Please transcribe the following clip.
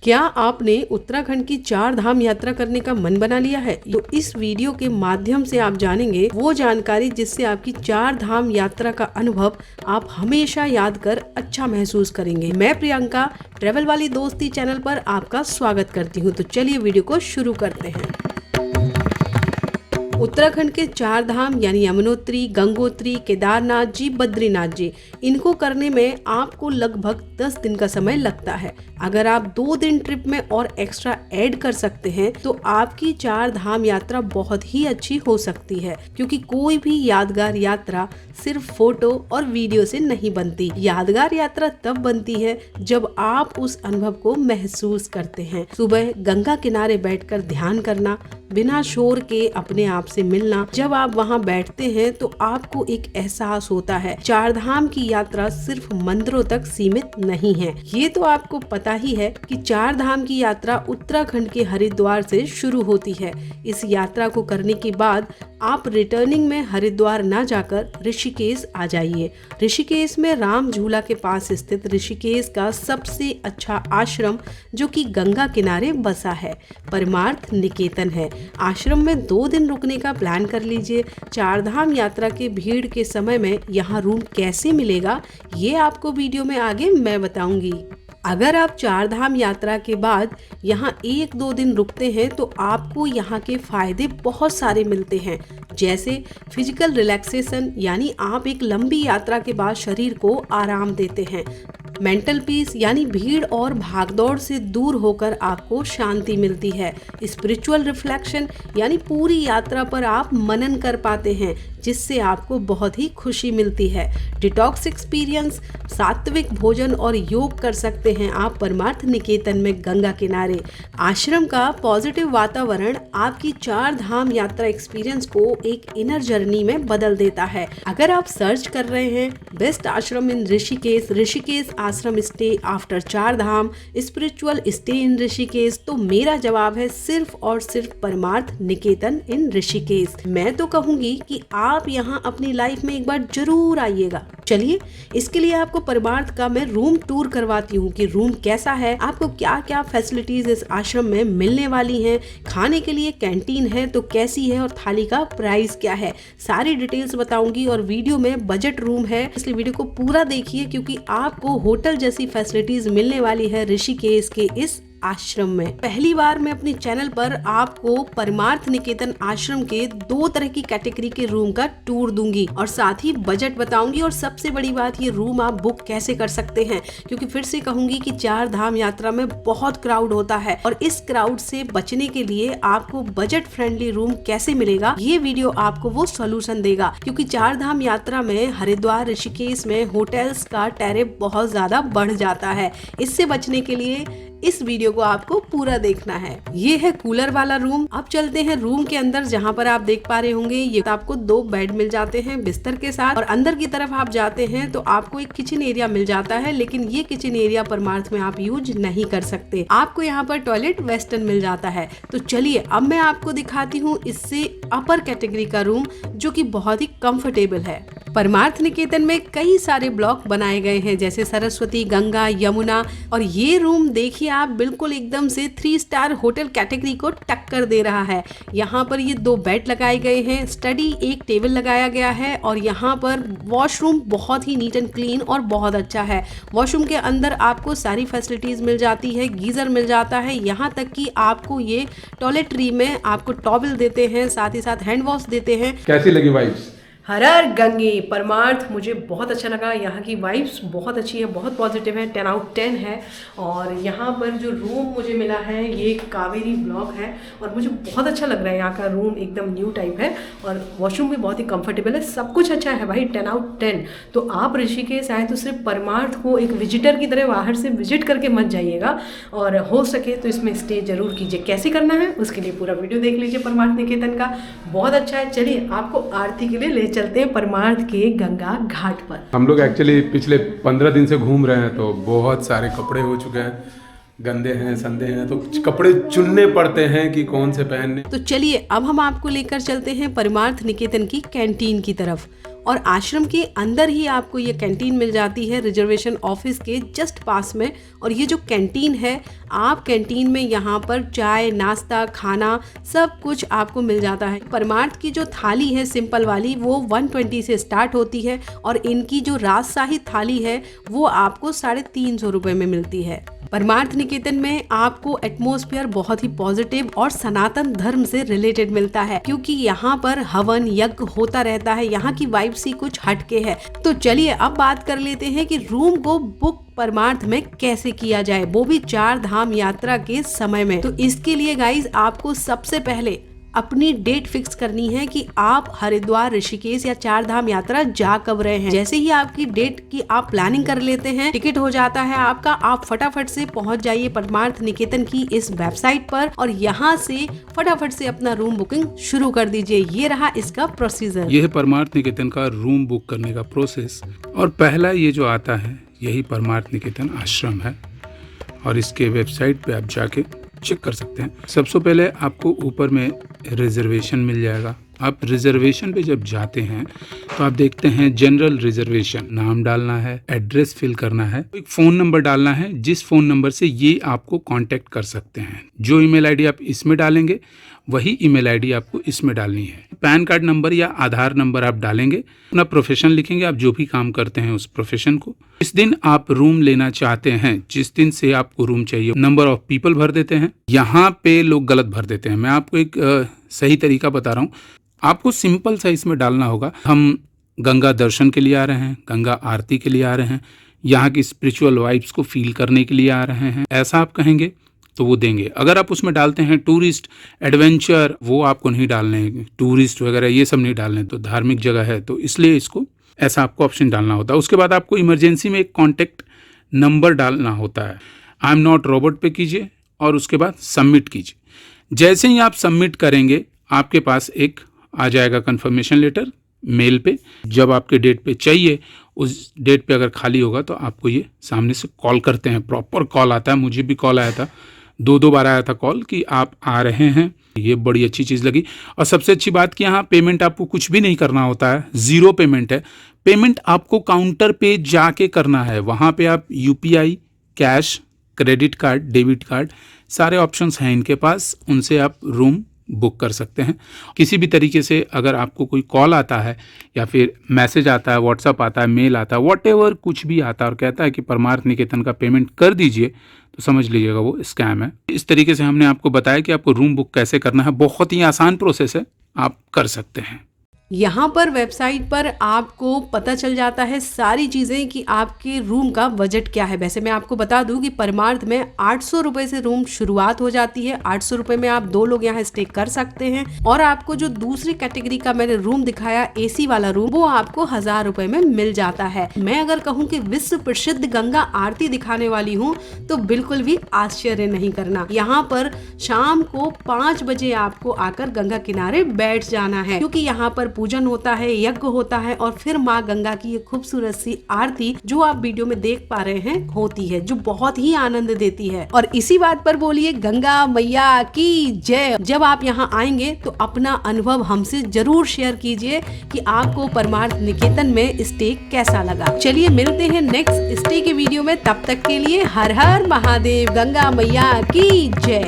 क्या आपने उत्तराखंड की 4 धाम यात्रा करने का मन बना लिया है? तो इस वीडियो के माध्यम से आप जानेंगे वो जानकारी जिससे आपकी 4 धाम यात्रा का अनुभव आप हमेशा याद कर अच्छा महसूस करेंगे। मैं प्रियंका ट्रेवल वाली दोस्ती चैनल पर आपका स्वागत करती हूँ। तो चलिए वीडियो को शुरू करते हैं। उत्तराखंड के 4 धाम यानी यमुनोत्री, गंगोत्री, केदारनाथ जी, बद्रीनाथ जी, इनको करने में आपको लगभग 10 दिन का समय लगता है। अगर आप 2 दिन ट्रिप में और एक्स्ट्रा ऐड कर सकते हैं तो आपकी 4 धाम यात्रा बहुत ही अच्छी हो सकती है, क्योंकि कोई भी यादगार यात्रा सिर्फ फोटो और वीडियो से नहीं बनती। यादगार यात्रा तब बनती है जब आप उस अनुभव को महसूस करते हैं। सुबह गंगा किनारे बैठकर ध्यान करना, बिना शोर के अपने आप से मिलना। जब आप वहाँ बैठते हैं तो आपको एक एहसास होता है 4 धाम की यात्रा सिर्फ मंदिरों तक सीमित नहीं है। ये तो आपको पता ही है कि 4 धाम की यात्रा उत्तराखंड के हरिद्वार से शुरू होती है। इस यात्रा को करने के बाद आप रिटर्निंग में हरिद्वार ना जाकर ऋषिकेश आ जाइए। ऋषिकेश में राम झूला के पास स्थित ऋषिकेश का सबसे अच्छा आश्रम, जो कि गंगा किनारे बसा है, परमार्थ निकेतन है। आश्रम में 2 दिन रुकने का प्लान कर लीजिए। 4 धाम यात्रा के भीड़ के समय में यहाँ रूम कैसे मिलेगा, ये आपको वीडियो में आगे मैं बताऊंगी। अगर आप 4 धाम यात्रा के बाद यहाँ 1-2 दिन रुकते हैं तो आपको यहाँ के फायदे बहुत सारे मिलते हैं, जैसे फिजिकल रिलैक्सेशन, यानी आप एक लंबी यात्रा के बाद शरीर को आराम देते हैं। मेंटल पीस, यानी भीड़ और भागदौड़ से दूर होकर आपको शांति मिलती है। स्पिरिचुअल रिफ्लेक्शन, यानी पूरी यात्रा पर आप मनन कर पाते हैं, जिससे आपको बहुत ही खुशी मिलती है। डिटॉक्स एक्सपीरियंस, सात्विक भोजन और योग कर सकते हैं आप परमार्थ निकेतन में गंगा किनारे। आश्रम का पॉजिटिव वातावरण आपकी 4 धाम यात्रा एक्सपीरियंस को एक इनर जर्नी में बदल देता है। अगर आप सर्च कर रहे हैं बेस्ट आश्रम इन ऋषिकेश आश्रम stay after 4 Dham, spiritual stay in Rishikesh, तो मेरा जवाब है सिर्फ और सिर्फ परमार्थ निकेतन इन ऋषिकेश। मैं तो कहूंगी कि आप यहाँ अपनी लाइफ में एक बार जरूर आइएगा। चलिए, इसके लिए आपको परमार्थ का मैं रूम टूर करवाती हूँ कि रूम कैसा है, आपको क्या क्या फैसिलिटीज इस आश्रम में मिलने वाली हैं, खाने के लिए कैंटीन है तो कैसी है और थाली का प्राइस क्या है, सारी डिटेल्स बताऊंगी। और वीडियो में बजट रूम है, इसलिए वीडियो को पूरा देखिए, क्योंकि आपको होटल जैसी फैसिलिटीज मिलने वाली है ऋषिकेश के इस आश्रम में। पहली बार मैं अपने चैनल पर आपको परमार्थ निकेतन आश्रम के 2 तरह की कैटेगरी के रूम का टूर दूंगी और साथ ही बजट बताऊंगी। और सबसे बड़ी बात, ये रूम आप बुक कैसे कर सकते हैं, क्योंकि फिर से कहूंगी कि 4 धाम यात्रा में बहुत क्राउड होता है और इस क्राउड से बचने के लिए आपको बजट फ्रेंडली रूम कैसे मिलेगा, ये वीडियो आपको वो सोल्यूशन देगा। क्योंकि 4 धाम यात्रा में हरिद्वार, ऋषिकेश में होटल्स का टैरिफ बहुत ज्यादा बढ़ जाता है। इससे बचने के लिए इस वीडियो को आपको पूरा देखना है। ये है कूलर वाला रूम। अब चलते हैं रूम के अंदर, जहाँ पर आप देख पा रहे होंगे ये आपको 2 बेड मिल जाते हैं बिस्तर के साथ। और अंदर की तरफ आप जाते हैं तो आपको एक किचन एरिया मिल जाता है, लेकिन ये किचन एरिया परमार्थ में आप यूज नहीं कर सकते। आपको यहाँ पर टॉयलेट वेस्टर्न मिल जाता है। तो चलिए अब मैं आपको दिखाती हूँ इससे अपर कैटेगरी का रूम, जो कि बहुत ही कंफर्टेबल है। परमार्थ निकेतन में कई सारे ब्लॉक बनाए गए हैं, जैसे सरस्वती, गंगा, यमुना, और ये रूम देखिए आप बिल्कुल एकदम से 3 स्टार होटल कैटेगरी को टक्कर दे रहा है। यहाँ पर ये 2 बेड लगाए गए हैं, स्टडी एक टेबल लगाया गया है, और यहाँ पर वॉशरूम बहुत ही नीट एंड क्लीन और बहुत अच्छा है। वॉशरूम के अंदर आपको सारी फैसिलिटीज मिल जाती है, गीजर मिल जाता है, यहाँ तक कि आपको ये टॉयलेटरी में आपको टॉवल देते हैं, साथ ही साथ हैंड वॉश देते हैं। कैसी लगी वाइब्स? हर हर गंगे परमार्थ मुझे बहुत अच्छा लगा। यहाँ की वाइब्स बहुत अच्छी है, बहुत पॉजिटिव है, 10 आउट 10 है। और यहाँ पर जो रूम मुझे मिला है ये कावेरी ब्लॉक है और मुझे बहुत अच्छा लग रहा है। यहाँ का रूम एकदम न्यू टाइप है और वॉशरूम भी बहुत ही कंफर्टेबल है, सब कुछ अच्छा है भाई, 10 आउट 10। तो आप ऋषिकेश आए तो सिर्फ परमार्थ को एक विजिटर की तरह बाहर से विजिट करके मत जाइएगा, और हो सके तो इसमें स्टे जरूर कीजिए। कैसे करना है उसके लिए पूरा वीडियो देख लीजिए परमार्थ निकेतन का, बहुत अच्छा है। चलिए आपको आरती के लिए ले चलते हैं परमार्थ के गंगा घाट पर। हम लोग एक्चुअली पिछले 15 दिन से घूम रहे हैं, तो बहुत सारे कपड़े हो चुके हैं, गंदे हैं, संदे हैं, तो कपड़े चुनने पड़ते हैं कि कौन से पहनने। तो चलिए अब हम आपको लेकर चलते हैं परमार्थ निकेतन की कैंटीन की तरफ। और आश्रम के अंदर ही आपको ये कैंटीन मिल जाती है रिजर्वेशन ऑफिस के जस्ट पास में। और ये जो कैंटीन है, आप कैंटीन में यहाँ पर चाय, नाश्ता, खाना सब कुछ आपको मिल जाता है। परमार्थ की जो थाली है सिंपल वाली, वो 120 से स्टार्ट होती है और इनकी जो राजशाही थाली है वो आपको 350 रुपए में मिलती है। परमार्थ निकेतन में आपको एटमॉस्फेयर बहुत ही पॉजिटिव और सनातन धर्म से रिलेटेड मिलता है, क्योंकि यहाँ पर हवन यज्ञ होता रहता है। यहाँ की वाइब्स ही कुछ हटके है। तो चलिए अब बात कर लेते हैं कि रूम को बुक परमार्थ में कैसे किया जाए, वो भी 4 धाम यात्रा के समय में। तो इसके लिए गाइज आपको सबसे पहले अपनी डेट फिक्स करनी है कि आप हरिद्वार, ऋषिकेश या 4 धाम यात्रा जा कब रहे हैं। जैसे ही आपकी डेट की आप प्लानिंग कर लेते हैं, टिकट हो जाता है आपका, आप फटाफट से पहुंच जाइए परमार्थ निकेतन की इस वेबसाइट पर और यहाँ से फटाफट से अपना रूम बुकिंग शुरू कर दीजिए। ये रहा इसका प्रोसीजर। यह है परमार्थ निकेतन का रूम बुक करने का प्रोसेस। और पहला ये जो आता है यही परमार्थ निकेतन आश्रम है और इसके वेबसाइट पे आप जाके चेक कर सकते हैं। सबसे पहले आपको ऊपर में रिजर्वेशन मिल जाएगा। आप रिजर्वेशन पे जब जाते हैं तो आप देखते हैं जनरल रिजर्वेशन, नाम डालना है, एड्रेस फिल करना है, एक फ़ोन नंबर डालना है जिस फ़ोन नंबर से ये आपको कांटेक्ट कर सकते हैं। जो ईमेल आईडी आप इसमें डालेंगे वही ईमेल आईडी आपको इसमें डालनी है। पैन कार्ड नंबर या आधार नंबर आप डालेंगे, अपना प्रोफेशन लिखेंगे, आप जो भी काम करते हैं उस प्रोफेशन को। जिस दिन आप रूम लेना चाहते हैं, जिस दिन से आपको रूम चाहिए, नंबर ऑफ पीपल भर देते हैं। यहाँ पे लोग गलत भर देते हैं। मैं आपको एक सही तरीका बता रहा हूँ। आपको सिंपल सा इसमें डालना होगा, हम गंगा दर्शन के लिए आ रहे हैं, गंगा आरती के लिए आ रहे हैं, यहाँ की स्पिरिचुअल वाइब्स को फील करने के लिए आ रहे हैं, ऐसा आप कहेंगे तो वो देंगे। अगर आप उसमें डालते हैं टूरिस्ट, एडवेंचर, वो आपको नहीं डालने हैं, टूरिस्ट वगैरह ये सब नहीं डालने, तो धार्मिक जगह है तो इसलिए इसको ऐसा आपको ऑप्शन डालना होता है। उसके बाद आपको इमरजेंसी में एक कॉन्टैक्ट नंबर डालना होता है। आई एम नॉट रोबोट पे कीजिए और उसके बाद सबमिट कीजिए। जैसे ही आप सबमिट करेंगे आपके पास एक आ जाएगा कंफर्मेशन लेटर मेल पे। जब आपके डेट पे चाहिए, उस डेट पे अगर खाली होगा तो आपको ये सामने से कॉल करते हैं, प्रॉपर कॉल आता है। मुझे भी कॉल आया था, 2 बार आया था कॉल कि आप आ रहे हैं। ये बड़ी अच्छी चीज़ लगी। और सबसे अच्छी बात कि यहाँ पेमेंट आपको कुछ भी नहीं करना होता है, 0 पेमेंट है। पेमेंट आपको काउंटर पे जाके करना है। वहाँ पे आप UPI, cash, credit card, debit card, सारे ऑप्शंस हैं इनके पास, उनसे आप रूम बुक कर सकते हैं। किसी भी तरीके से अगर आपको कोई कॉल आता है या फिर मैसेज आता है, व्हाट्सअप आता है, मेल आता है, व्हाटएवर कुछ भी आता है और कहता है कि परमार्थ निकेतन का पेमेंट कर दीजिए, तो समझ लीजिएगा वो स्कैम है। इस तरीके से हमने आपको बताया कि आपको रूम बुक कैसे करना है। बहुत ही आसान प्रोसेस है, आप कर सकते हैं। यहाँ पर वेबसाइट पर आपको पता चल जाता है सारी चीज़ें कि आपके रूम का बजट क्या है। वैसे मैं आपको बता दूं कि परमार्थ में 800 रुपये से रूम शुरुआत हो जाती है। 800 रुपये में आप 2 लोग यहाँ स्टे कर सकते हैं। और आपको जो दूसरी कैटेगरी का मैंने रूम दिखाया, AC वाला रूम, वो आपको 1000 रुपये में मिल जाता है। मैं अगर कहूँ कि विश्व प्रसिद्ध गंगा आरती दिखाने वाली हूँ तो बिल्कुल भी आश्चर्य नहीं करना। यहाँ पर शाम को 5 बजे आपको आकर गंगा किनारे बैठ जाना है, क्योंकि यहाँ पर पूजन होता है, यज्ञ होता है और फिर माँ गंगा की ये खूबसूरत सी आरती जो आप वीडियो में देख पा रहे हैं होती है, जो बहुत ही आनंद देती है। और इसी बात पर बोलिए गंगा मैया की जय। जब आप यहाँ आएंगे तो अपना अनुभव हमसे जरूर शेयर कीजिए कि आपको परमार्थ निकेतन में स्टे कैसा लगा। चलिए मिलते हैं नेक्स्ट स्टे के वीडियो में, तब तक के लिए हर हर महादेव, गंगा मैया की जय।